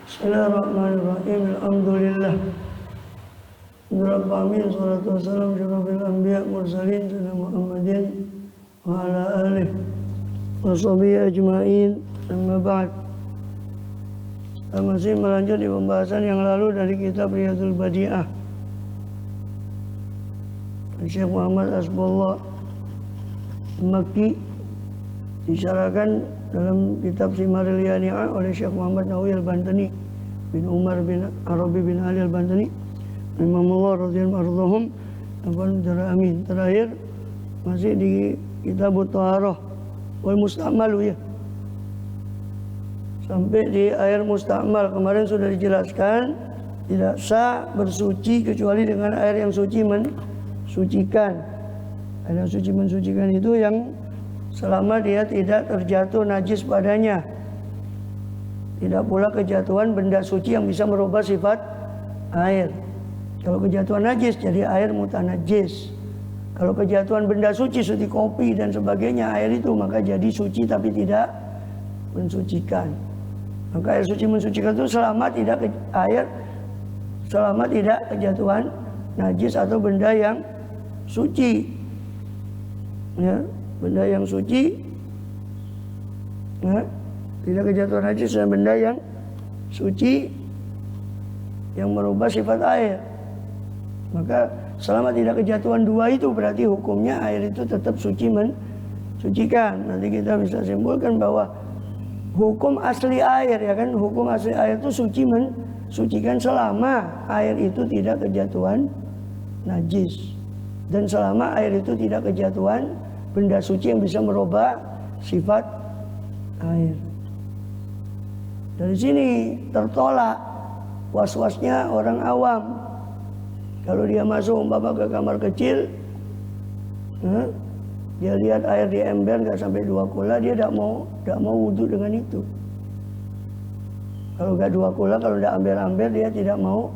Bismillahirrahmanirrahim. Alhamdulillah. Rabbil alamin, salatu wassalamu ala asyrofil anbiya mursalin sayyidina Muhammadin wa ala alihi wa sahbihi ajmain. Amma ba'd. Kita masih melanjut di pembahasan yang lalu dari kitab Riyadul Badi'ah. Syekh Muhammad Asbullah Makki disyarahkan dalam kitab Simaril Yani'ah oleh Syekh Muhammad Nawawi Al-Bantani bin Umar bin Arabi bin Ali Al-Bantani Imamullah radhiyallahu anhum. Amin. Terakhir masih di kitab Thaharah wal Musta'malu ya. Sampai di air musta'mal kemarin sudah dijelaskan tidak sah bersuci kecuali dengan air yang suci mensucikan. Air yang suci mensucikan itu yang selama dia tidak terjatuh najis padanya. Tidak pula kejatuhan benda suci yang bisa merubah sifat air. Kalau kejatuhan najis jadi air mutanajis. Kalau kejatuhan benda suci seperti kopi dan sebagainya air itu maka jadi suci tapi tidak mensucikan. Maka air suci mensucikan itu selama tidak kejatuhan najis atau benda yang suci. Ya, benda yang suci ya, tidak kejatuhan najis dan benda yang suci yang merubah sifat air. Maka selama tidak kejatuhan dua itu berarti hukumnya air itu tetap suci mensucikan. Nanti kita bisa simpulkan bahwa hukum asli air ya kan, hukum asli air itu suci mensucikan selama air itu tidak kejatuhan najis dan selama air itu tidak kejatuhan benda suci yang bisa merubah sifat air. Dari sini tertolak was-wasnya orang awam. Kalau dia masuk umpama ke kamar kecil, dia lihat air di ember nggak sampai 2 kula, dia tidak mau wudhu dengan itu. Kalau nggak 2 kula, kalau tidak amber-amber dia tidak mau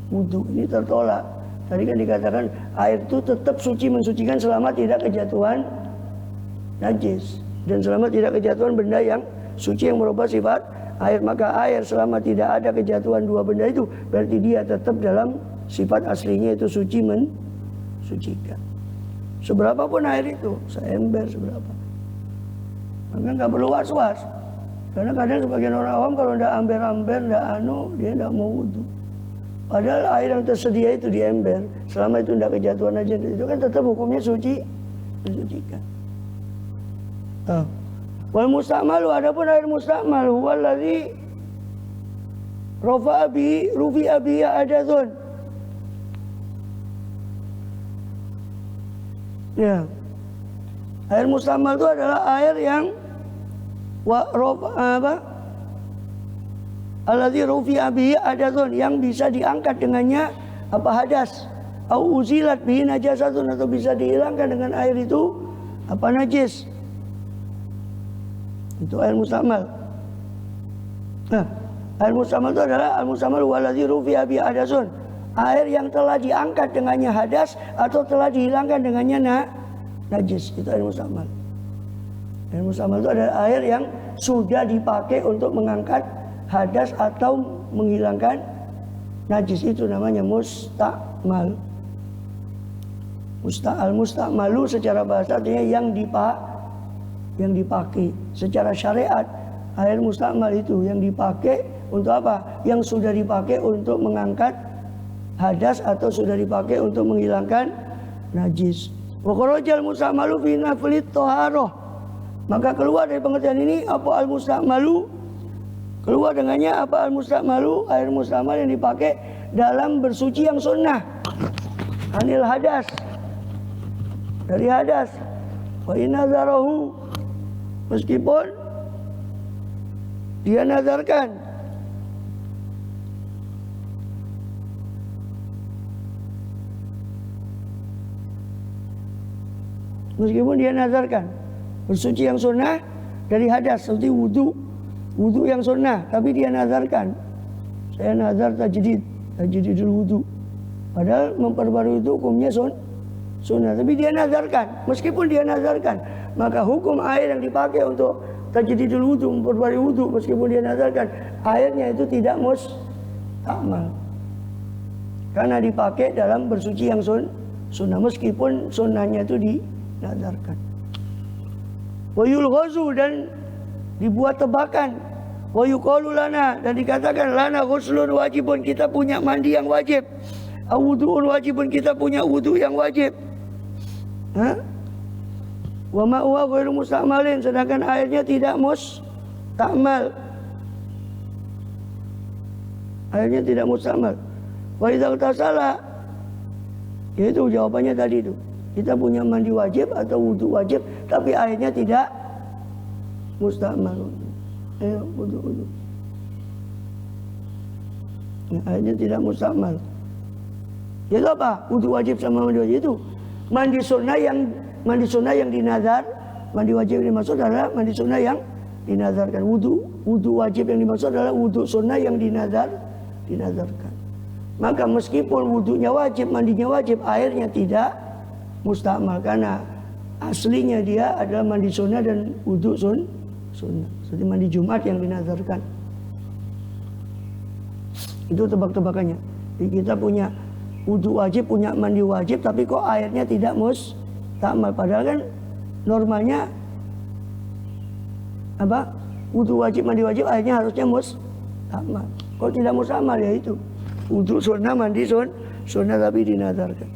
wudhu. Ini tertolak. Tadi kan dikatakan air itu tetap suci mensucikan selama tidak kejatuhan najis dan selama tidak kejatuhan benda yang suci yang merubah sifat air. Maka air selama tidak ada kejatuhan dua benda itu berarti dia tetap dalam sifat aslinya itu suci mensucikan. Seberapa pun air itu, seember seberapa. Maka nggak perlu was-was. Karena kadang sebagian orang awam kalau ndak amber-amber, ndak dia ndak mau wudhu. Padahal air yang tersedia itu di ember, selama itu ndak kejatuhan aja, itu kan tetap hukumnya suci mensucikan. Wal musta'malu, adapun air musta'mal huwallazi rufi'a bihi hadathun. Ya. Air musta'mal itu adalah air yang alladzi rufi'a bihi hadathun, yang bisa diangkat dengannya apa hadas, au uzilat bihi najasatun, atau bisa dihilangkan dengan air itu apa najis. Itu air musta'mal. Nah, air musta'mal itu adalah al-musta'mal waladzi rufi'a bihi hadathun, air yang telah diangkat dengannya hadas atau telah dihilangkan dengannya najis. Itu air musta'mal. Air musta'mal itu adalah air yang sudah dipakai untuk mengangkat hadas atau menghilangkan najis. Itu namanya musta'mal. Musta'malu secara bahasa artinya yang dipakai. Secara syariat air musta'mal itu yang dipakai untuk apa? Yang sudah dipakai untuk mengangkat hadas atau sudah dipakai untuk menghilangkan najis. Wa kharajal musta'malu fi naflit thaharah. Maka keluar dari pengertian ini apa al-musta'malu? Keluar dengannya apa al-musta'malu? Air musta'mal yang dipakai dalam bersuci yang sunnah. Anil hadas. Dari hadas. Wa inna zarahu, meskipun dia nazarkan bersuci yang sunnah dari hadas seperti wudhu yang sunnah, tapi dia nazarkan, saya nazar tajdidul wudhu, padahal memperbarui itu hukumnya sunnah, tapi dia nazarkan. Meskipun dia nazarkan, maka hukum air yang dipakai untuk tajdidul wudu, memperbarui wudu meskipun dia nazarkan, airnya itu tidak mustakmal. Karena dipakai dalam bersuci yang sunnah meskipun sunnahnya itu dinazarkan. Wa yulghazu, dan dibuat tebakan. Wa yuqalu lana, dan dikatakan lana ghuslun wajibun, kita punya mandi yang wajib. Awudu'un wajibun, kita punya wudu yang wajib. Wa ma'uha ghairu mustakmalin, sedangkan airnya tidak mustakmal. Airnya tidak mustakmal. Wa idza tasala, yaitu jawabannya tadi itu. Kita punya mandi wajib atau wudu wajib, tapi airnya tidak mustakmal. Wudu. Airnya tidak mustakmal. Itu apa? Wudu wajib sama mandi wajib itu. Mandi sunnah yang dinazar, mandi wajib yang dimaksud adalah mandi sunnah yang dinazarkan. Wudu wajib yang dimaksud adalah wudu sunnah yang dinazarkan. Maka meskipun wudunya wajib, mandinya wajib, airnya tidak mustakmal karena aslinya dia adalah mandi sunnah dan wudu sunnah. Seperti mandi Jumat yang dinazarkan. Itu tebak-tebakannya. Jadi kita punya wudu wajib, punya mandi wajib, tapi kok airnya tidak mustakmal. Padahal kan normalnya apa? Wudu wajib, mandi wajib, airnya harusnya mustakmal. Kalau tidak mustakmal ya itu wudu sunnah, mandi sunnah tapi dinazarkan.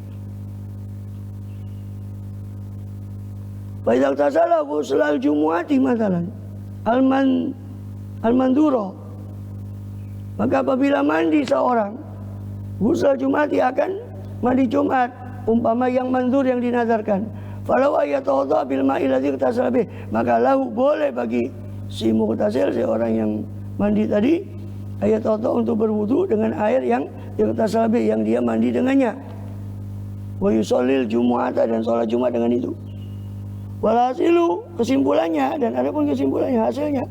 Baidal tasala ghuslal jumu'ati masalan al-manduro, maka apabila mandi seorang ghusl jumati, akan mandi Jumat, umpama yang mandur yang dinazarkan, falau ayatawadha bil ma'i ladzi ightasala bih, maka lahu boleh bagi si mughtasil, si orang yang mandi tadi, ayatawadha untuk berwudu dengan air yang ightasala bih, yang dia mandi dengannya, wa yusallil jumu'ata, dan sholat Jumat dengan itu. Walhasilu, kesimpulannya, dan adapun kesimpulannya, hasilnya,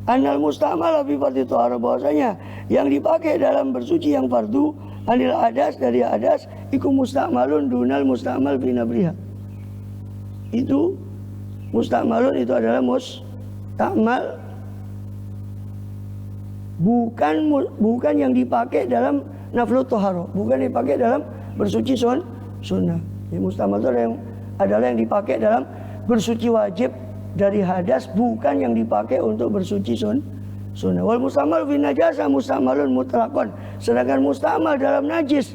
anal mustakmal fi fardhi thaharah, bahwasanya yang dipakai dalam bersuci yang fardu anil adas, dari adas, iku mustakmalun dunal mustakmal fi nabriha. Itu mustakmalun, itu adalah mustakmal, bukan yang dipakai dalam naflu thaharah, bukan dipakai dalam bersuci sunnah. Jadi mustakmal itu adalah yang dipakai dalam bersuci wajib dari hadas, bukan yang dipakai untuk bersuci sunnah. Wal mustakmal fi najasa mustakmalun mutlaqan, sedangkan mustakmal dalam najis,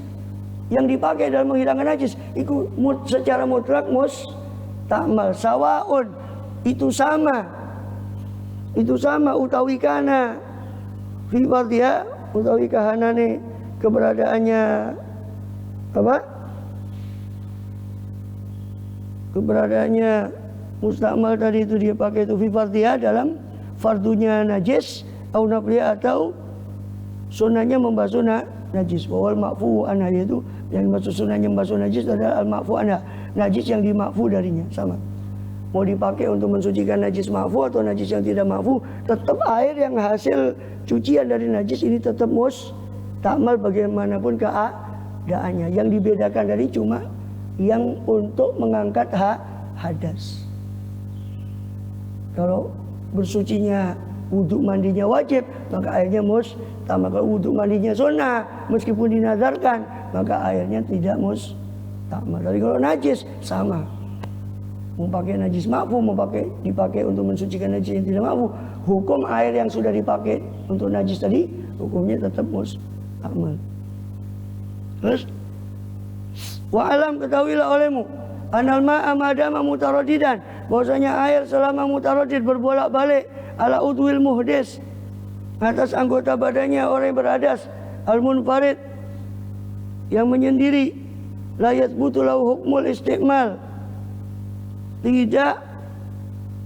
yang dipakai dalam menghilangkan najis, itu secara mutlak mustakmal. Sawaun, itu sama utawi kana fi fardhiha, utawi kahanane keberadaannya apa? Keberadaannya mustakmal tadi itu dia pakai itu fi fardhiha, dalam fardunya najis, au nafliha, atau sunnahnya membasuh najis. Wal ma'fu anha, yaitu yang dimaksud sunnahnya membasuh najis adalah al ma'fu anha, najis yang dimakfu darinya. Sama, mau dipakai untuk mensucikan najis ma'fu atau najis yang tidak ma'fu, tetap air yang hasil cucian dari najis ini tetap mustakmal bagaimanapun keadaannya. Yang dibedakan dari cuma yang untuk mengangkat hadas. Kalau bersucinya wudu mandinya wajib, maka airnya mustakmal. Kalau wudu mandinya sunnah, meskipun dinazarkan, maka airnya tidak mustakmal. Tapi kalau najis sama, mau pakai najis ma'fu, dipakai untuk mensucikan najis yang tidak ma'fu, hukum air yang sudah dipakai untuk najis tadi, hukumnya tetap mustakmal. Terus wa alam, ketahuilah olehmu, anal ma'a madama mutaraddidan, bahwasanya air selama mutaraddid, berbolak-balik, ala udwil muhdis, atas anggota badannya orang yang beradas, al munfarid, yang menyendiri, la yathbutu lahu hukmul istiqmal, tidak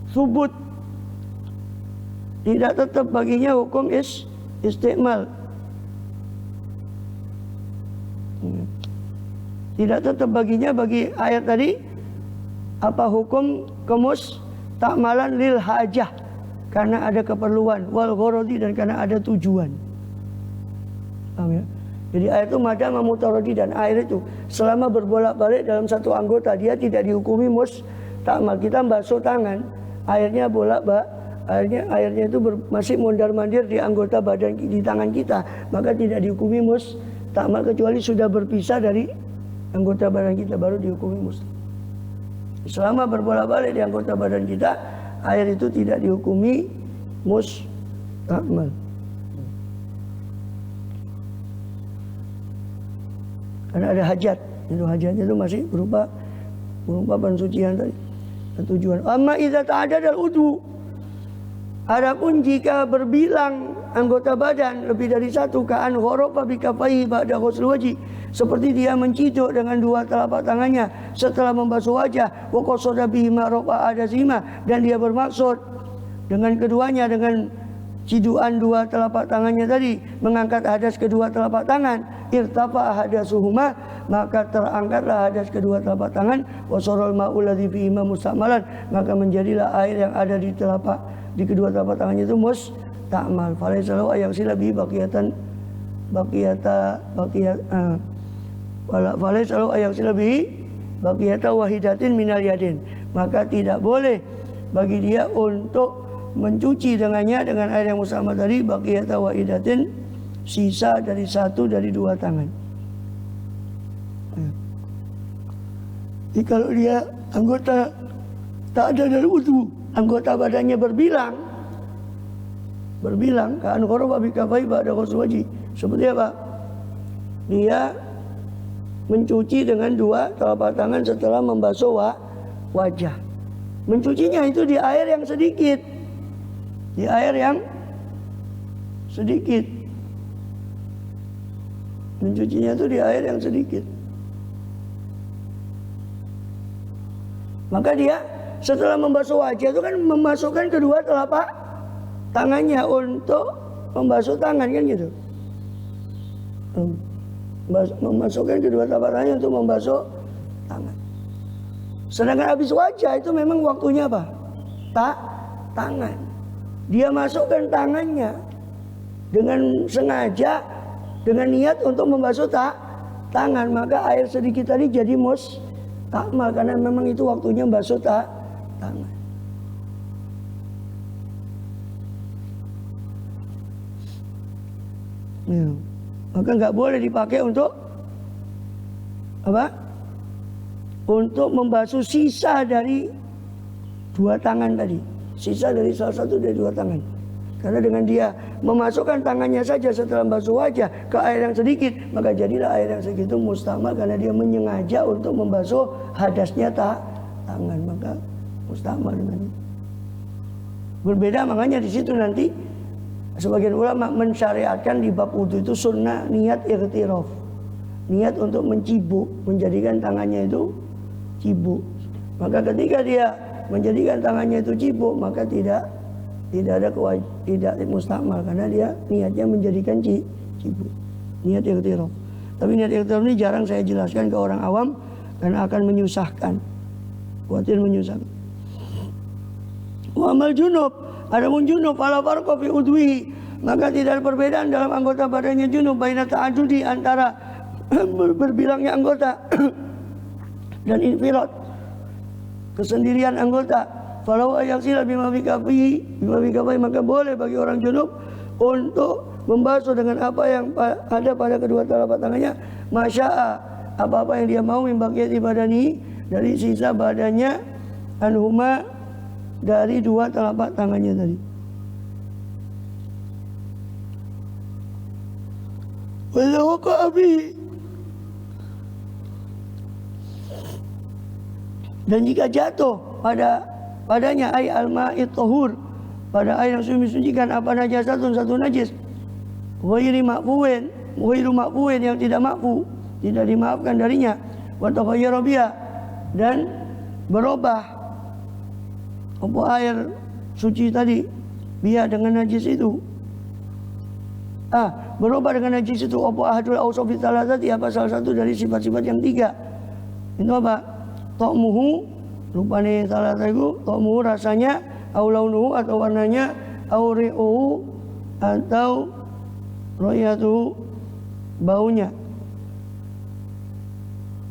subut, tidak tetap baginya hukum istiqmal. Tidak tetap baginya, bagi ayat tadi, apa hukum kemustakmalan lil hajah, karena ada keperluan, wal ghorodi, dan karena ada tujuan. Paham ya? Jadi air itu madam mutaradi, dan air itu selama berbolak-balik dalam satu anggota, dia tidak dihukumi mustakmal. Kita basuh tangan, airnya airnya itu masih mondar-mandir di anggota badan, di tangan kita, maka tidak dihukumi mustakmal kecuali sudah berpisah dari anggota badan kita, baru dihukumi mustakmal. Selama berbolak-balik di anggota badan kita, air itu tidak dihukumi mustakmal. Karena ada hajat, itu hajatnya itu masih berupa pensucian tadi. Tujuan. Amma idza ta'addada al-udhu. Adapun jika berbilang anggota badan lebih dari satu, ka'an gharafa bi kaffaihi ba'da ghusl wajhi, seperti dia menciduk dengan dua telapak tangannya setelah membasuh wajah, wa qasada bihi ma rafa adazima, dan dia bermaksud dengan keduanya, dengan cidukan dua telapak tangannya tadi, mengangkat hadas kedua telapak tangan, irtafa hadasuhuma, maka terangkatlah hadas kedua telapak tangan, wasorol ma'ul ladzi fihi musta'malan, maka menjadilah air yang ada di kedua telapak tangannya itu mustakmal. Falaysa lahu ayaghsila bihi falaysa lahu ayaghsila bihi baqiyata wahidatin minal yadin, maka tidak boleh bagi dia untuk mencuci dengannya dengan air yang mustakmal tadi baqiyata wahidatin, sisa dari satu dari dua tangan. Jadi kalau dia anggota tak ada dari wudu, anggota badannya berbilang kan gharafa bi kaffaihi ba'da ghusl wajhi, seperti apa? Dia mencuci dengan dua telapak tangan setelah membasuh wajah. Mencucinya itu di air yang sedikit. Di air yang sedikit. Mencucinya itu di air yang sedikit. Maka dia setelah membasuh wajah itu kan memasukkan kedua telapak tangannya untuk membasuh tangan, kan gitu. Memasukkan kedua telapak tangannya untuk membasuh tangan. Sedangkan habis wajah itu memang waktunya apa? Tangan. Dia masukkan tangannya dengan sengaja, dengan niat untuk membasuh tangan, maka air sedikit tadi jadi mustakmal, karena memang itu waktunya membasuh tangan. Ya. Maka nggak boleh dipakai untuk apa? Untuk membasuh sisa dari dua tangan tadi. Sisa dari salah satu dari dua tangan. Karena dengan dia memasukkan tangannya saja setelah membasuh wajah ke air yang sedikit, maka jadilah air yang sedikit itu mustakmal, karena dia menyengaja untuk membasuh hadasnya tangan, maka mustakmal dengan itu. Berbeda, makanya di situ nanti sebagian ulama mensyariatkan di bab wudu itu sunnah niat ightiraf. Niat untuk mencibuk, menjadikan tangannya itu cibuk. Maka ketika dia menjadikan tangannya itu cibuk, maka tidak mustakmal, karena dia niatnya menjadikan cibuk. Niat ightiraf. Tapi niat ightiraf ini jarang saya jelaskan ke orang awam karena akan menyusahkan. Khawatir menyusahkan. Wa amal junub, adapun junub fala farqa fi udwihi, maka tidak ada perbedaan dalam anggota badannya junub baina ta'addudi, antara berbilangnya anggota dan infirad, kesendirian anggota. Falau ayaghsila bima fi kaffihi, maka boleh bagi orang junub untuk membasuh dengan apa yang ada pada kedua telapak tangannya, masya'a, apa-apa yang dia mau, min baqiyati badani, dari sisa badannya, anhuma, dari dua telapak tangannya tadi. Walau ka'abi, dan jika jatuh padanya ay al-ma'id tahur, pada air yang suci-sucikan, apa najasatun, satu najis, ghairu ma'fuin, yang tidak ma'fu, tidak dimaafkan darinya, wa taghayyara biha, dan berubah apa air suci tadi biha dengan najis itu, berubah dengan najis itu, apa ahadul awsafi thalathati, apa salah satu dari sifat-sifat yang tiga. Itu apa? Ta'muhu, rupanya salah satu ta'muhu, rasanya, au launuhu, atau warnanya, au ri'uhu, atau ra'yatuhu, baunya.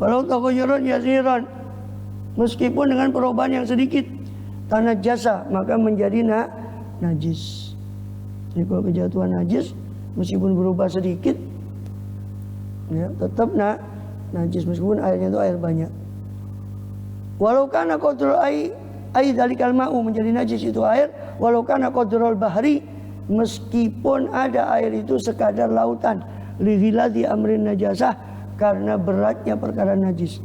Walau taghayyuran yasiran, meskipun dengan perubahan yang sedikit, tanah jasa, maka menjadi najis. Jadi kalau kejatuhan najis meskipun berubah sedikit ya tetap najis meskipun airnya itu air banyak. Walau kana qadrul ai dzalikal ma'u menjadi najis itu air, walau kana qadrul bahri meskipun ada air itu sekadar lautan, li ghiladi amrin najasah karena beratnya perkara najis.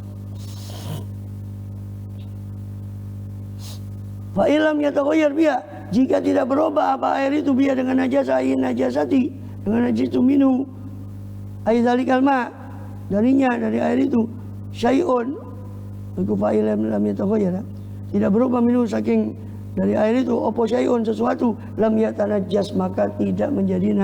Fa ilam yataghayyar biha, jika tidak berubah apa air itu biha dengan najasati, dengan najis itu minhu ai dzalikal ma, darinya dari air itu syai'un, itu fa ilam lam yataghayyar, tidak berubah minhu saking dari air itu opo syai'un sesuatu lam yatanajjas maka tidak menjadi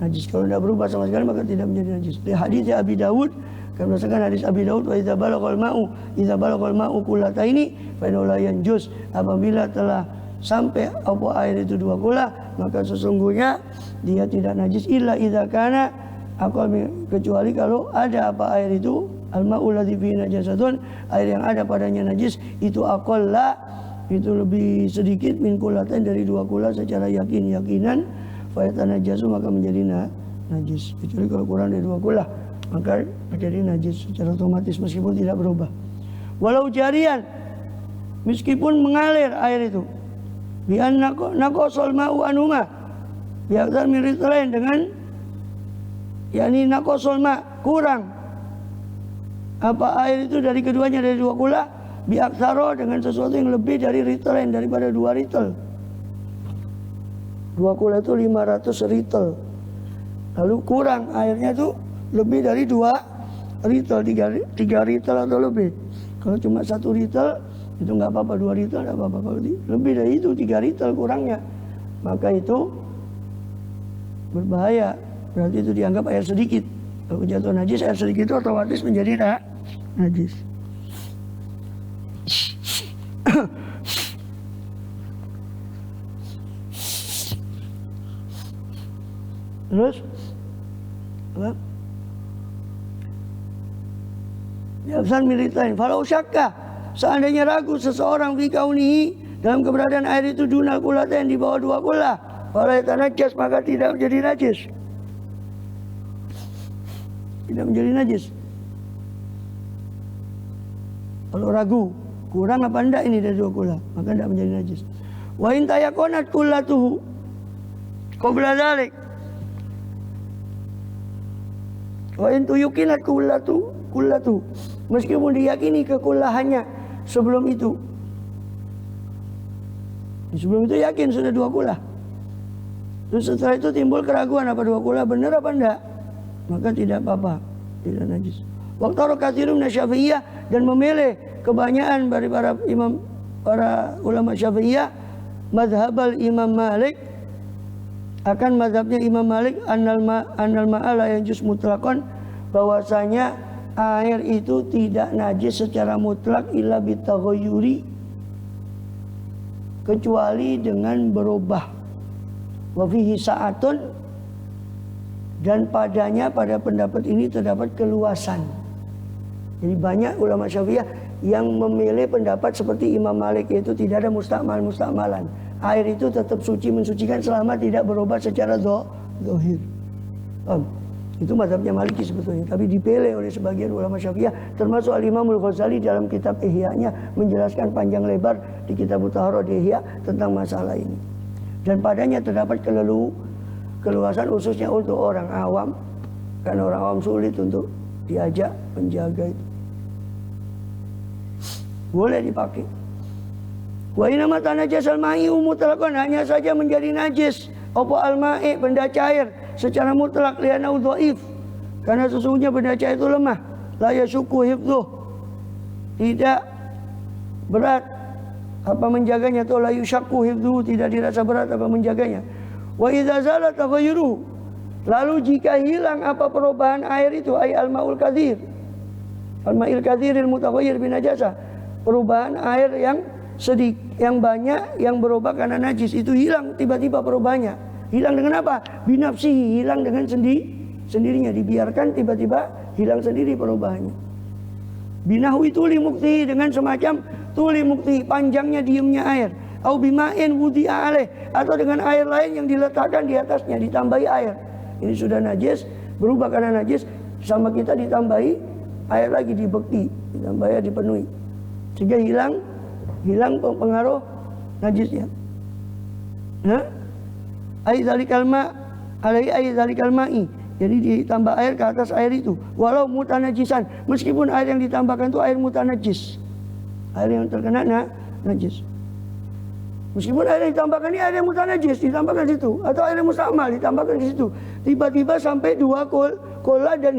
najis. Kalau tidak berubah sama sekali maka tidak menjadi najis. Di hadis Abi Dawud, karena berdasarkan hadis Abi Dawud, wa idza balaghal ma'u kullataini fa innahu la yanjus, apabila telah sampai apa air itu 2 kula maka sesungguhnya dia tidak najis illa idza kana aqal, kecuali kalau ada apa air itu al-ma'u ladzi fihi najasatun, air yang ada padanya najis itu aqalla, itu lebih sedikit min kulatain dari 2 kula secara yakinan fa yatanajasu maka menjadi najis. Kecuali kalau kurang dari 2 kula maka menjadi najis secara otomatis meskipun tidak berubah. Walau jarian, meskipun mengalir air itu, bi anna naqasal ma'u anuma, biaktar mirip lain dengan yakni naqasal ma, kurang apa air itu dari keduanya dari 2 kula, biaktaro dengan sesuatu yang lebih dari ritelain, daripada 2 ritel. 2 kula itu 500 ritel, lalu kurang airnya itu lebih dari 2 ritel, 3 ritel atau lebih. Kalau cuma 1 ritel itu nggak apa-apa, 2 ritel nggak apa-apa. Kalau lebih dari itu 3 ritel kurangnya, maka itu berbahaya. Berarti itu dianggap air sedikit. Kalau jatuh najis, air sedikit itu otomatis menjadi najis. Terus apa? Yafsan militain falau syakka, seandainya ragu seseorang fi kaunihi, dalam keberadaan air itu dunal kulatain, di bawah 2 kula, fala yatanajjas maka tidak menjadi najis. Tidak menjadi najis. Kalau ragu kurang apa enggak ini dari 2 kula, maka tidak menjadi najis. Wa in tayakonat kullatuhu qabla dzalik, wa in tuyukinat kullatu, meskipun diyakini kekulahannya sebelum itu. Sebelum itu yakin sudah 2 kula. Terus setelah itu timbul keraguan apa 2 kula benar apa enggak, maka tidak apa-apa, tidak najis. Waqtaru katsirun Syafi'iyah, dan memilih kebanyakan dari para ulama Syafi'iyah mazhabal Imam Malik, akan mazhabnya Imam Malik annal ma'ala yanjus mutlaqan, bahwasanya air itu tidak najis secara mutlak illa bitaghayyuri, kecuali dengan berubah. Wa fihi sa'atun, dan padanya, pada pendapat ini terdapat keluasan. Jadi banyak ulama Syafi'iyah yang memilih pendapat seperti Imam Malik, yaitu tidak ada mustakmalan. Air itu tetap suci, mensucikan selama tidak berubah secara zahir. Itu mazhabnya Maliki sebetulnya, tapi dipilih oleh sebagian ulama Syafi'iyah, termasuk Al-Imamul Ghazali dalam kitab Ihya-nya menjelaskan panjang lebar di kitab Taharah di Ihya tentang masalah ini. Dan padanya terdapat keluasan khususnya untuk orang awam, karena orang awam sulit untuk diajak menjaga itu. Boleh dipakai. Wa inama tanajasal ma'i'u mutlaqan, hanya saja menjadi najis apa al-ma'i, benda cair secara mutlak, li'annahu dhaif, karena sesungguhnya benda cair itu lemah, la yashukku hifdhuh, tidak berat apa menjaganya, atau la yushakku hifdhuh, tidak dirasa berat apa menjaganya. Wa idza zala taghayyuruhu, lalu jika hilang apa perubahan air itu, ay al-ma'ul katsir, al-ma'il katsiril mutaghayyir bin najasa, perubahan air yang banyak yang berubah karena najis, itu hilang tiba-tiba perubahannya. Hilang dengan apa? Binafsihi, hilang dengan sendirinya, dibiarkan tiba-tiba hilang sendiri perubahannya. Binahwi tuli mukti, dengan semacam tuli mukti, panjangnya diamnya air. Au bima'in wudi'a alaih, atau dengan air lain yang diletakkan di atasnya, ditambahi air. Ini sudah najis, berubah karena najis, sama kita ditambahi air lagi, dibekti, ditambahi, dipenuhi, sehingga hilang pengaruh najisnya. Nah, ai zalikal ma alai ai zalikal ma'i, jadi ditambah air ke atas air itu, walau mutanajisan, meskipun air yang ditambahkan itu air mutanajis, air yang terkena najis. Meskipun air yang ditambahkan ini air yang mutanajis, ditambahkan di situ, atau air yang mustamal ditambahkan di situ, tiba-tiba sampai 2 kola dan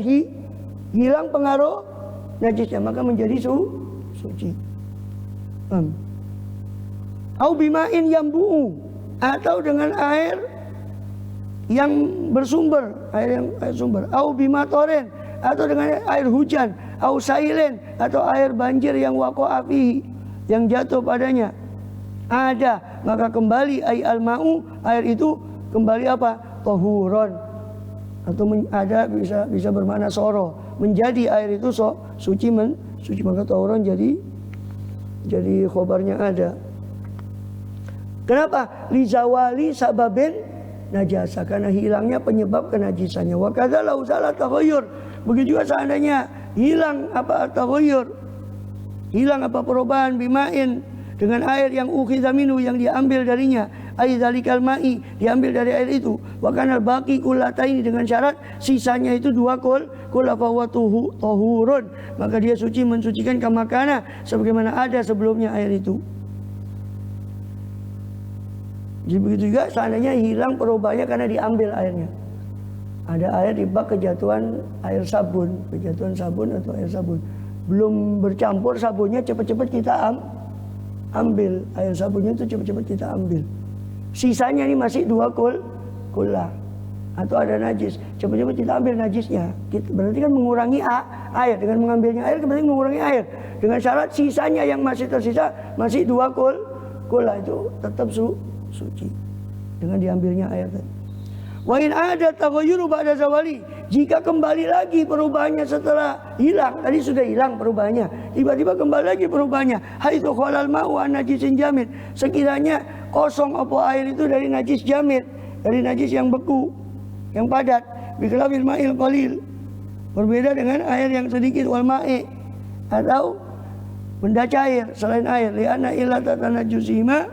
hilang pengaruh najisnya, maka menjadi suci. Au bima'in yambu'u, atau dengan air yang bersumber, air sumber. Au bimatoren, atau dengan air hujan. Au sailen, atau air banjir yang waqa'a fihi, yang jatuh padanya. Ada, maka kembali ai al-ma'u, air itu kembali apa? Tahuron, atau ada bisa bermakna soro, menjadi air itu suci, maka tahuron jadi khobarnya ada. Kenapa? Lizawali sababin najasa, karena hilangnya penyebab kenajisannya. Wa kadza lau salat taghayyur, begitu juga seandainya hilang apa taghayyur, hilang apa perubahan bima'in, dengan air yang ukhidha minhu, yang diambil darinya, ai zalikal ma'i, diambil dari air itu, wa kanal baqi kullataini, dengan syarat sisanya itu 2 kula fa huwa tahurun, maka dia suci, mensucikan kamakana, sebagaimana ada sebelumnya air itu. Jadi begitu juga seandainya hilang perubahannya karena diambil airnya. Ada air di bak kejatuhan air sabun, atau air sabun, belum bercampur sabunnya, cepat-cepat kita ambil air sabunnya itu, cepat-cepat kita ambil. Sisanya ini masih 2 kula, atau ada najis, cepat-cepat kita ambil najisnya. Berarti kan mengurangi air, dengan mengambilnya air berarti mengurangi air. Dengan syarat sisanya yang masih tersisa masih 2 kula, itu tetap suci dengan diambilnya air tadi. Wa in ada taghayyuru ba'da zawali, jika kembali lagi perubahannya setelah hilang, tadi sudah hilang perubahannya, tiba-tiba kembali lagi perubahannya, haitsu khalal ma'u an najisin jamid, sekiranya kosong apa air itu dari najis jamid, dari najis yang beku, yang padat, bikhilafil ma'il qalil, berbeda dengan air yang sedikit, wal ma'i, atau benda cair selain air, li'anna illata tanajusihima,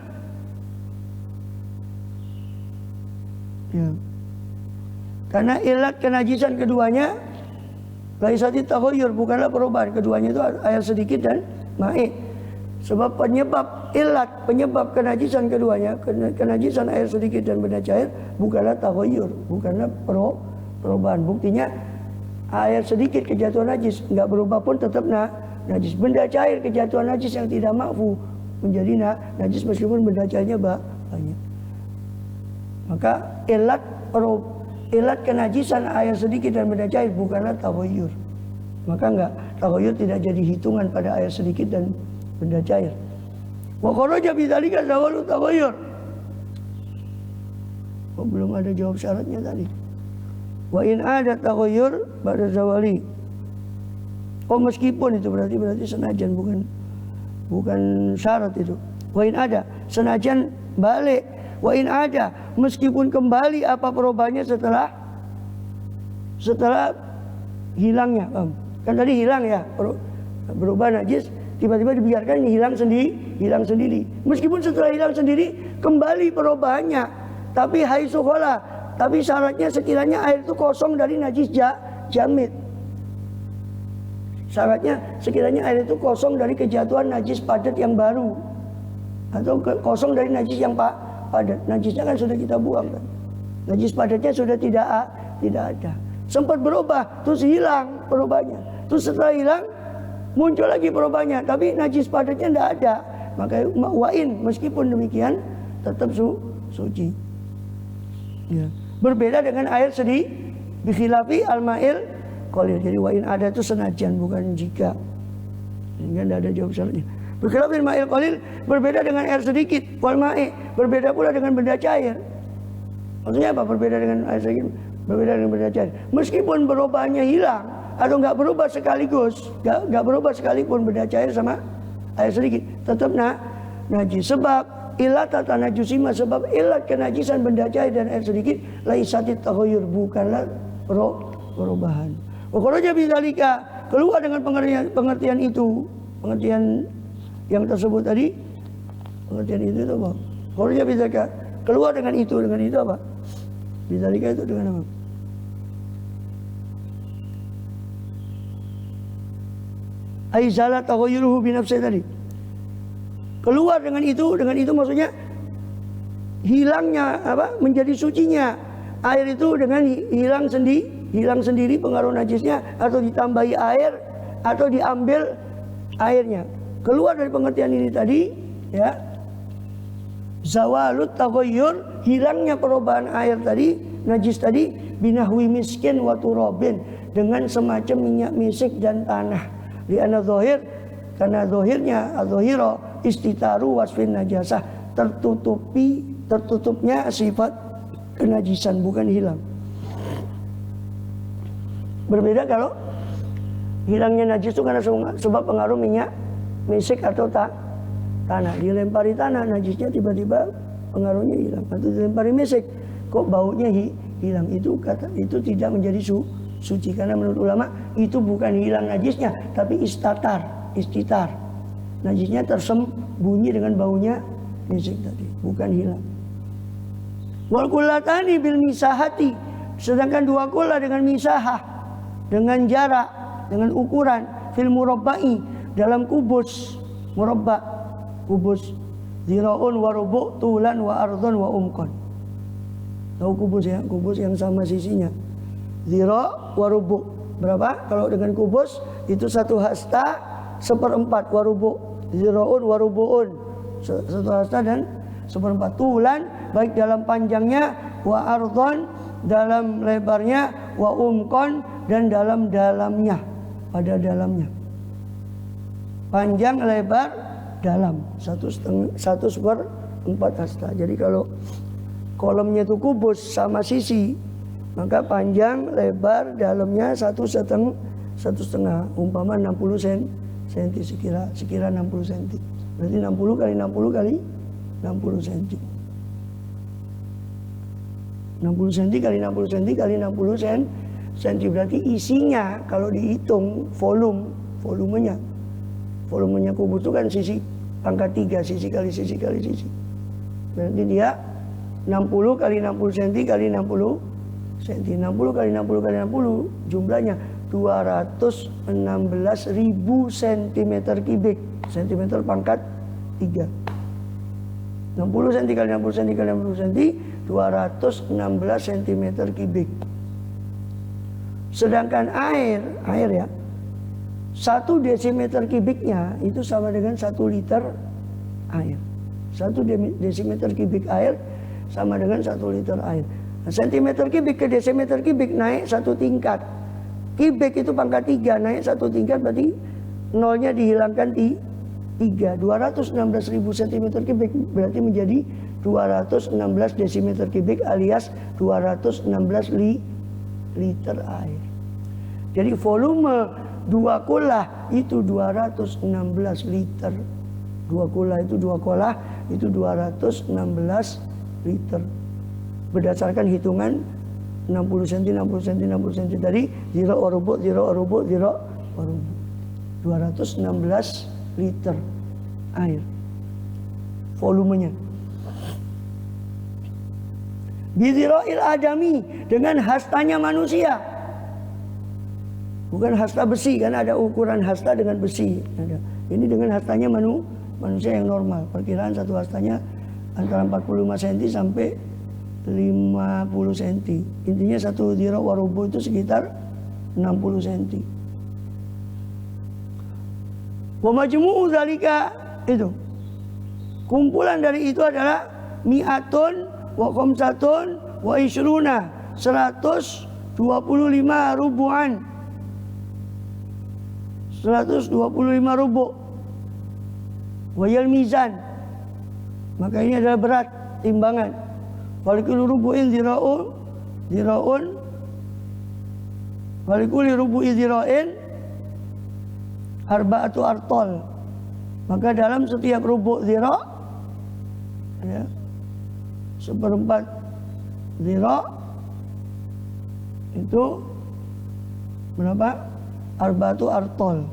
ya, karena ilat kenajisan keduanya laisati taghayyur, bukanlah perubahan, keduanya itu air sedikit dan ma'i. Sebab penyebab kenajisan keduanya, kenajisan air sedikit dan benda cair, bukanlah taghayyur, bukanlah perubahan. Buktinya air sedikit kejatuhan najis, enggak berubah pun tetap najis. Benda cair kejatuhan najis yang tidak ma'fu menjadi najis meskipun benda cairnya banyak. Maka ilat kenajisan air sedikit dan benda cair bukanlah taghayyur. Maka taghayyur tidak jadi hitungan pada air sedikit dan benda cair. Wa kharaja bidzalika zawalu taghayyur. Belum ada jawab syaratnya tadi. Wa in ada taghayyur ba'da zawali. Meskipun itu berarti senajan, bukan syarat itu. Wa in ada, senajan balik. Wa in ada, meskipun kembali apa perubahannya setelah hilangnya. Kan tadi hilang ya, berubah najis, tiba-tiba dibiarkan hilang sendiri. Meskipun setelah hilang sendiri kembali perubahannya, tapi haitsu khala, tapi syaratnya sekiranya air itu kosong dari najis jamid. Syaratnya sekiranya air itu kosong dari kejatuhan najis padat yang baru, atau kosong dari najis yang padat. Najisnya kan sudah kita buang kan, najis padatnya sudah tidak ada. Sempat berubah, terus hilang perubahannya, terus setelah hilang muncul lagi perubahannya, tapi najis padatnya tidak ada. Maka wa'in, meskipun demikian tetap suci. Ya. Berbeda dengan air sedih, bikhilafi al-ma'il qalil. Jadi wa'in ada itu senajan, bukan jika. Sehingga tidak ada jawab syaratnya. Bikhilafil ma'il qalil, berbeda dengan air sedikit, wal ma'i, berbeda pula dengan benda cair. Maksudnya apa berbeda dengan air sedikit, berbeda dengan benda cair? Meskipun perubahannya hilang atau enggak berubah sekaligus, enggak berubah sekalipun benda cair sama air sedikit, tetap najis. Sebab ilat tanajusima, sebab ilat kenajisan benda cair dan air sedikit, laisatit tahoyur, bukanlah perubahan. Wakharaja bidzalika, keluar dengan pengertian itu, pengertian yang tersebut tadi, pengertian itu apa? Wakharaja bidzalika, keluar dengan itu apa? Bidzalika itu dengan apa? Aizala tahoyuruhu binafsi tadi. Keluar dengan itu maksudnya hilangnya apa? Menjadi sucinya air itu dengan hilang sendiri pengaruh najisnya, atau ditambahi air atau diambil airnya. Keluar dari pengertian ini tadi, ya. Zawalut taghayyur, hilangnya perubahan air tadi, najis tadi, binahwi miskin wa turabin, dengan semacam minyak misik dan tanah. Di ana zahir, karena zahirnya az-zahira istitaru wasfin najasah, tertutupnya sifat kenajisan, bukan hilang. Berbeda kalau hilangnya najis itu karena sebab pengaruh minyak misik atau tanah. Dilempari tanah, najisnya tiba-tiba pengaruhnya hilang. Atau dilempari misik, kok baunya hilang. Itu tidak menjadi suci, karena menurut ulama itu bukan hilang najisnya, tapi istitar. Najisnya tersembunyi dengan baunya misik tadi, bukan hilang. Wal kullatani bil misahati, sedangkan dua kula dengan misahah, dengan jarak, dengan ukuran, fil murabba'i, dalam kubus murabba, kubus ziraun wa rubu' tulan wa ardhon wa umqan. Tahu kubus ya? Kubus yang sama sisinya. Zira wa rubu'. Berapa? Kalau dengan kubus itu 1 hasta 1/4 wa rubu'. Ziraun wa rubu'un. 1 hasta dan 1/4. Tulan baik dalam panjangnya, wa ardhon dalam lebarnya, wa umqan dan dalam dalamnya, pada dalamnya. Panjang, lebar, dalam 1/4 hasta. Jadi kalau kolomnya itu kubus sama sisi, maka panjang, lebar, dalamnya 1/2. Umpama 60 cm, sekira 60 cm. Berarti 60 kali 60 kali 60 cm. 60 cm kali 60 cm kali 60 cm berarti isinya kalau dihitung volumenya kubus itu kan sisi pangkat 3, sisi kali sisi kali sisi. Berarti dia 60 kali 60 cm kali 60 cm. 60 kali 60 kali 60 jumlahnya 216.000 cm kubik. Cm pangkat 3. 60 cm kali 60 cm kali 60 cm 216 cm kubik. Sedangkan air ya, 1 desimeter kubiknya itu sama dengan 1 liter air. 1 desimeter kubik air sama dengan 1 liter air. Nah, sentimeter kubik ke desimeter kubik naik 1 tingkat. Kubik itu pangkat 3, naik 1 tingkat, berarti nolnya dihilangkan 3. 216.000 cm kubik berarti menjadi 216 desimeter kubik alias 216 liter air. Jadi volume 2 kolah itu 216 liter. 2 kolah itu 216 liter. Berdasarkan hitungan 60 cm, 60 cm, 60 cm tadi, 0 rubu', 216 liter air volumenya. Bizira'il adami, dengan hastanya manusia. Bukan hasta besi, kan ada ukuran hasta dengan besi. Ini dengan hastanya manusia yang normal. Perkiraan 1 hastanya antara 45 cm sampai 50 cm. Intinya 1 dhira' wa rubu' itu sekitar 60 cm. Wa majmu'u dzalika, itu kumpulan dari itu adalah mi'atun wa khamsatun wa ishruna, 125 rubu'an, 125 rubu'. Wayal mizan, maka ini adalah berat timbangan. Walikul rubu'in dhira'un, walikul rubu'i dhira'in arba'atu artol. Maka dalam setiap rubu' dhira' ya, seperempat zira itu berapa? Arba'atu artol,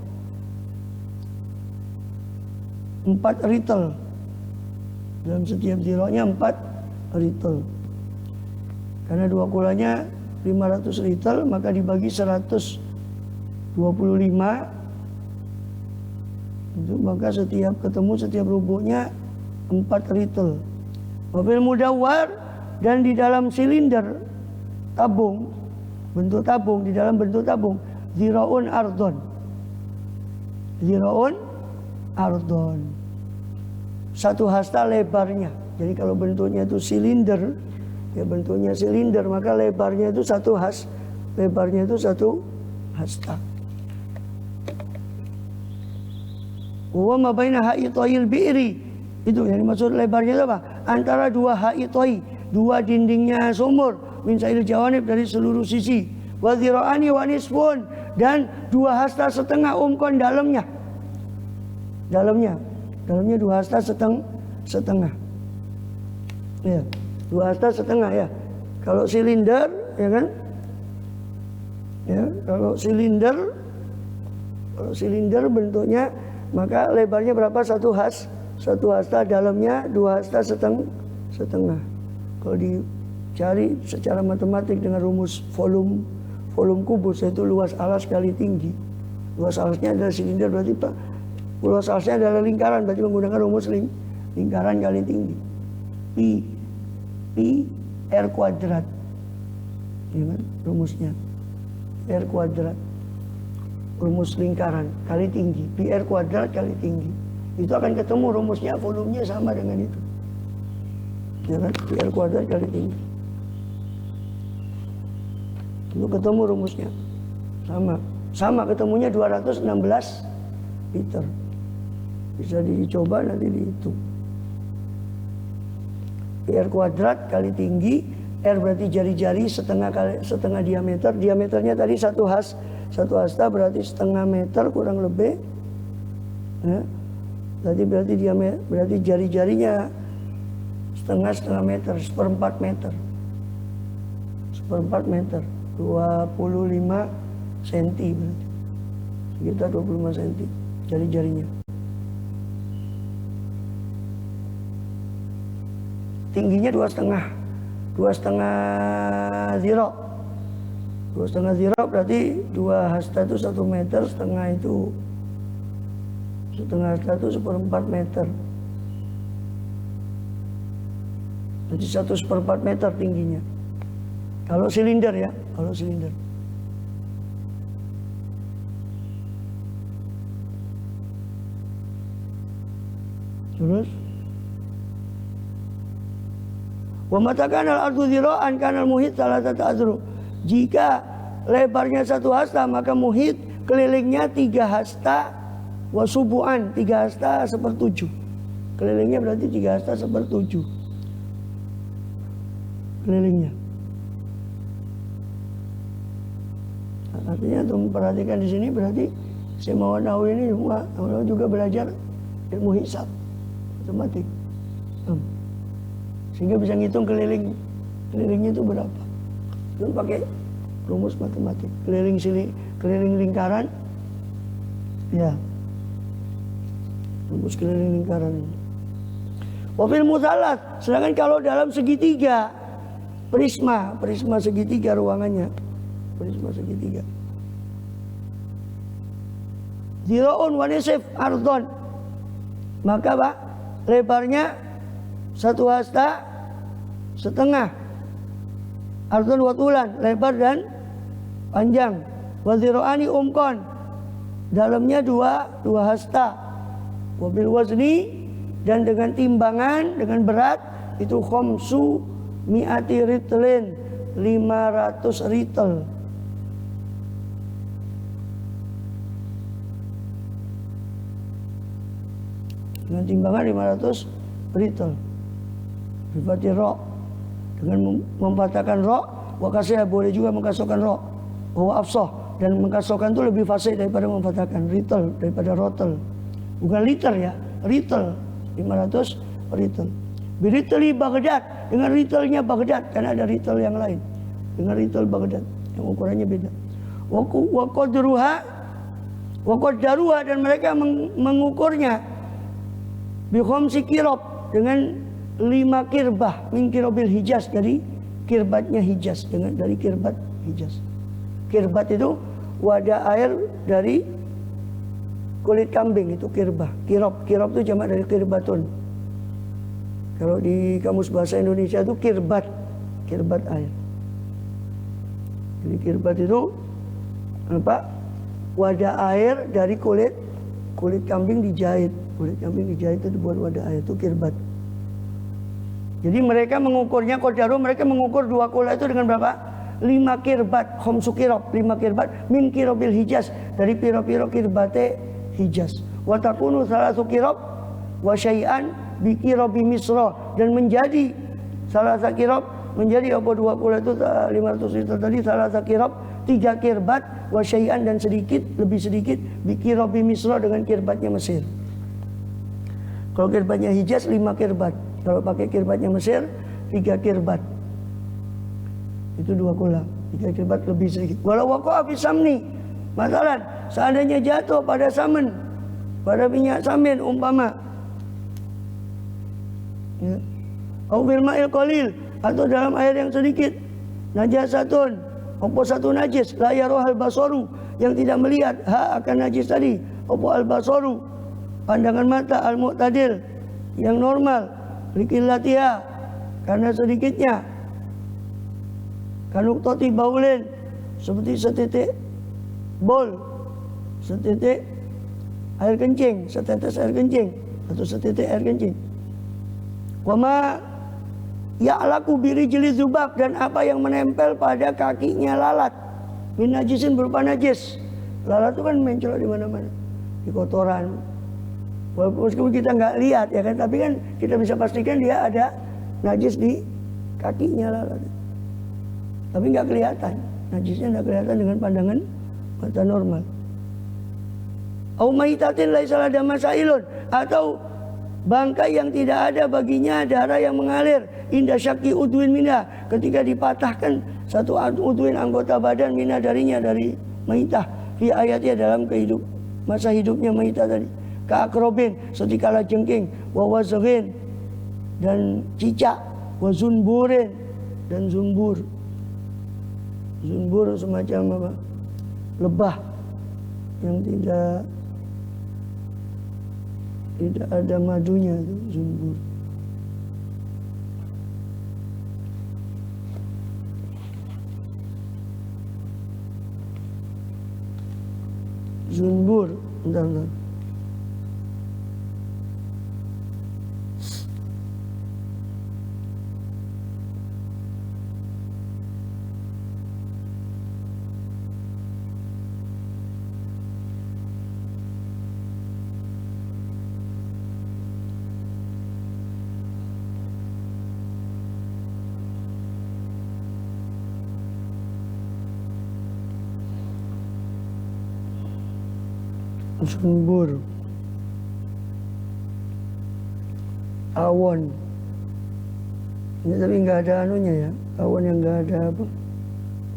4 ritel. Dalam setiap zira'nya 4 ritel. Karena 2 kulanya 500 ritel, maka dibagi 125. Itu maka setiap ketemu setiap rubuhnya 4 ritel. Wabil mudawwar, dan di dalam silinder tabung, bentuk tabung, di dalam bentuk tabung, zira'un ardon. Zira'un ardon. 1 hasta lebarnya. Jadi kalau bentuknya itu silinder, ya bentuknya silinder, maka lebarnya itu 1 has, lebarnya itu 1 hasta. Wa ma baina ha'itoil bi'ri, itu yang dimaksud lebarnya itu apa? Antara 2 ha'itoi, 2 dindingnya sumur, min sa'il jawanib, dari seluruh sisi. Wa zira'ani wa nisfun, dan 2 hasta setengah umkon dalamnya. Dalamnya 2 hasta setengah. Ya, 2 hasta setengah ya. Kalau silinder, ya kan? Ya, kalau silinder bentuknya, maka lebarnya berapa? 1 hasta, dalamnya 2 hasta setengah. Kalau dicari secara matematik dengan rumus volume kubus, yaitu luas alas kali tinggi. Luas alasnya adalah silinder, berarti luas alasnya adalah lingkaran, berarti menggunakan rumus lingkaran kali tinggi. Pi R kuadrat, ya kan? Rumusnya R kuadrat, rumus lingkaran kali tinggi, pi R kuadrat kali tinggi. Itu akan ketemu rumusnya, volumenya sama dengan itu, ya kan? Pi R kuadrat kali tinggi. Itu ketemu rumusnya sama ketemunya 216 liter. Bisa dicoba nanti dihitung. R kuadrat kali tinggi, R berarti jari-jari, setengah diameter. Diameternya tadi 1 hasta berarti setengah meter kurang lebih. Ya. Berarti jari-jarinya setengah meter, seperempat meter. 25 cm berarti. Sekitar 25 cm jari-jarinya. Tingginya 2,5 zira. 2,5 zira berarti 2 hasta itu 1 meter, setengah hasta itu 1/4 meter. Jadi 1/4 meter tingginya. Kalau silinder ya, kalau silinder. Terus wa mata kana al-ardu zira'an kana al-muhit salasata azru. Jika lebarnya 1 hasta, maka muhit kelilingnya 3 hasta wa subu'an, 3 hasta 1/7. Kelilingnya berarti 3 hasta 1/7. Kelilingnya. Artinya untuk memperhatikan di sini berarti si Mawanawi ini juga belajar ilmu hisab, matematik. Sehingga bisa ngitung kelilingnya itu berapa. Itu pakai rumus matematik. Keliling lingkaran, ya. Rumus keliling lingkaran. Wafil musalat, sedangkan kalau dalam segitiga, prisma segitiga ruangannya, prisma segitiga. Zira'un wa nisf ardon, maka Pak, lebarnya 1 hasta setengah, ardon wa tulan, lebar dan panjang. Wa zira'ani umkon, dalamnya 2 hasta. Wa bil wazni, dan dengan timbangan, dengan berat itu khamsu mi'ati ritlin, 500 ritel. Dengan timbangan 500 ritel. Berarti ro, dengan memfatahkan ro, wakasih boleh juga mengkasahkan ro, wa afsah, dan mengkasahkan itu lebih fasih daripada memfatahkan ritel, daripada rotel. Bukan liter ya, ritel, 500 ritel. Biritli Baghdad, dengan ritelnya Baghdad, karena ada ritel yang lain. Dengan ritel Baghdad yang ukurannya beda. Waqaddaruha, dan mereka mengukurnya bi khamsi kirab, dengan 5 kirbah min kirobil Hijaz, dari kirbatnya Hijaz, dari kirbat Hijaz. Kirbat itu wadah air dari kulit kambing, itu kirbah. Kirob itu jamak dari kirbatun. Kalau di kamus bahasa Indonesia itu kirbat air. Jadi kirbat itu apa? Wadah air dari kulit kambing dijahit. Kulit kambing dijahit itu dibuat wadah air, itu kirbat. Jadi mereka mengukurnya, qadaru, mereka mengukur 2 kula itu dengan berapa? 5 kirbat, khamsu kirab, 5 kirbat min kirobil Hijaz, dari piro-piro kirbate Hijaz. Wa takunu salasu kirab wa syai'an bi kirobi Misra, dan menjadi salasa kirab, menjadi apa 2 kula itu 500 liter tadi, salasa kirab 3 kirbat wa syai'an, dan sedikit, lebih sedikit bi kirobi Misra, dengan kirbatnya Mesir. Kalau kirbatnya Hijaz 5 kirbat, kalau pakai kirbatnya Mesir 3 kirbat. Itu 2 kula, 3 kirbat lebih sedikit. Walau waqa'a fi samni, masalah seandainya jatuh pada samen, pada minyak samin umpama, ya, au bil ma'il qalil, atau dalam air yang sedikit, najasatun, opo satu najis, la yaruhal basaru, yang tidak melihat akan najis tadi, opo al basaru, pandangan mata, al mu'tadil, yang normal, likillatiha, karena sedikitnya, kanuktoti baulin, seperti setitik bol, setitik air kencing, setetes air kencing, atau setitik air kencing. Wama ya'laku birijli zubab, dan apa yang menempel pada kakinya lalat, min najisin, berupa najis. Lalat itu kan mencolok di mana-mana, di kotoran. Walaupun kita nggak lihat ya kan, tapi kan kita bisa pastikan dia ada najis di kakinya lalat. Tapi nggak kelihatan, najisnya nggak kelihatan dengan pandangan mata normal. Au maitatin laisa lada masailun, atau bangkai yang tidak ada baginya darah yang mengalir, inda syaki udwin minah, ketika dipatahkan satu udwin, anggota badan, minah darinya, dari maitah, fi ayatnya, dalam masa hidupnya maitah tadi. Kaakrobin, seperti kala jengking, wa wazghin, dan cicak, wa zunburin, dan zumbur. Zumbur semacam apa? Lebah yang tidak ada madunya, itu zumbur. Zumbur, bentar. Zumbur, awon. Ini tapi nggak ada anunya ya, awon yang nggak ada apa,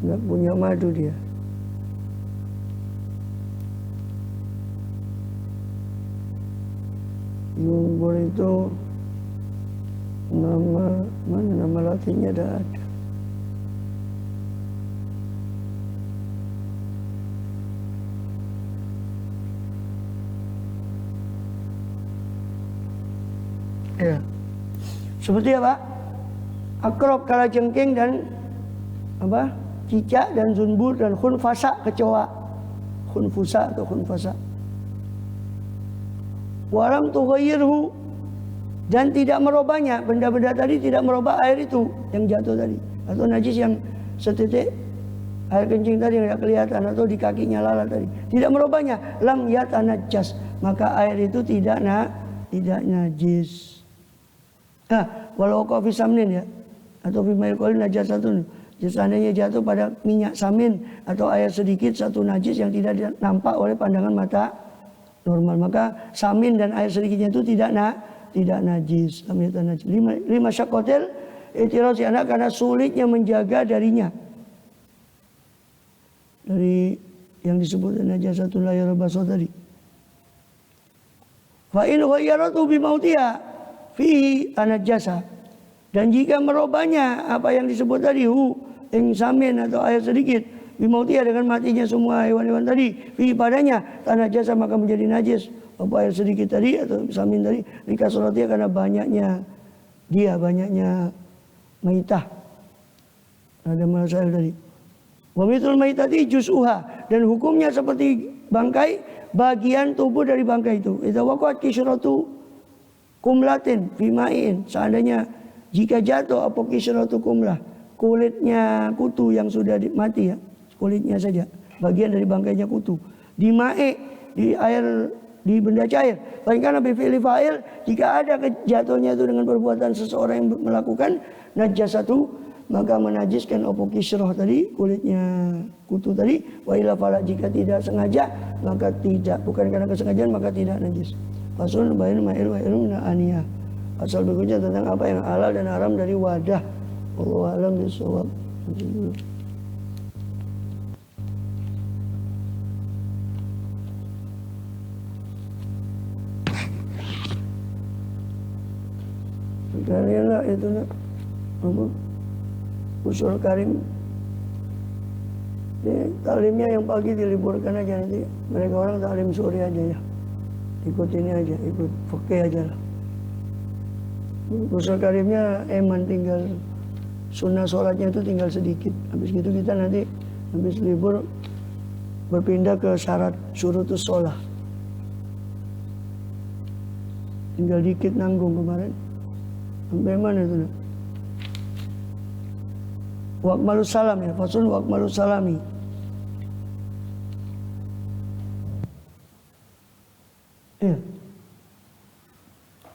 nggak punya madu dia. Zumbur itu nama latinnya ada. Ya. Seperti apa? Akrob, kala jengking, dan apa? Cicak, dan zumbur, dan khunfasa, kecoa. Khunfusa atau khunfasa. Walam tughayyirhu, dan tidak merubahnya, benda-benda tadi tidak merubah air itu yang jatuh tadi, atau najis yang setitik air kencing tadi yang tidak kelihatan, atau di kakinya lalat tadi, tidak merubahnya. Lam yatanajjas, maka air itu tidak najis. Nah, walau kau fi samnin ya, atau fi ma'il qalil najasatun, seandainya jatuh pada minyak samin atau air sedikit, satu najis yang tidak nampak oleh pandangan mata normal, maka samin dan air sedikitnya itu tidak tidak najis. Lam yatanajis. Lima syakotel itirasi anak karena sulitnya menjaga darinya. Dari yang disebut najasatul la yarbaso tadi. Fa in ghayyaratu bi mautiha fihi anajasa. Dan jika merubahnya apa yang disebut tadi ing samin atau air sedikit bi mautiha dengan matinya semua hewan-hewan tadi fihi padanya tanajasa maka menjadi najis. Apa air sedikit tadi atau samin tadi likasratiha karena banyaknya maitah. Ada masalah tadi. Wa mithul maitati juz'uha dan hukumnya seperti bangkai bagian tubuh dari bangkai itu. Idza waqa'at kisratu kumlatin fi ma'in. Seandainya jika jatuh apa kisratu kumlah, kulitnya kutu yang sudah mati ya, kulitnya saja, bagian dari bangkainya kutu. Di ma'e, di air, di benda cair. Bahkan nabi fi'li fa'il, jika ada jatuhnya itu dengan perbuatan seseorang yang melakukan najasatu, maka menajiskan opo kisroh tadi, kulitnya kutu tadi. Wa ila fala, jika tidak sengaja maka tidak, bukan karena kesengajaan maka tidak najis. Fasul bayin ma'il wa ilmu aniyah. Asal berikutnya tentang apa yang halal dan haram dari wadah. Wallahu a'lam bishawab. Kalian lah itu nak apa? Usul Karim. Taklimnya yang pagi diliburkan aja nanti. Mereka orang taklim sore aja ya. Ikut ini aja, ikut fikih aja lah. Usul Karimnya eman tinggal sunnah sholatnya itu tinggal sedikit. Habis gitu kita nanti habis libur berpindah ke syarat syurutus sholah. Tinggal dikit nanggung kemarin. Sampai mana itu? Waqmalus salam ya, fasul waqmalus salami.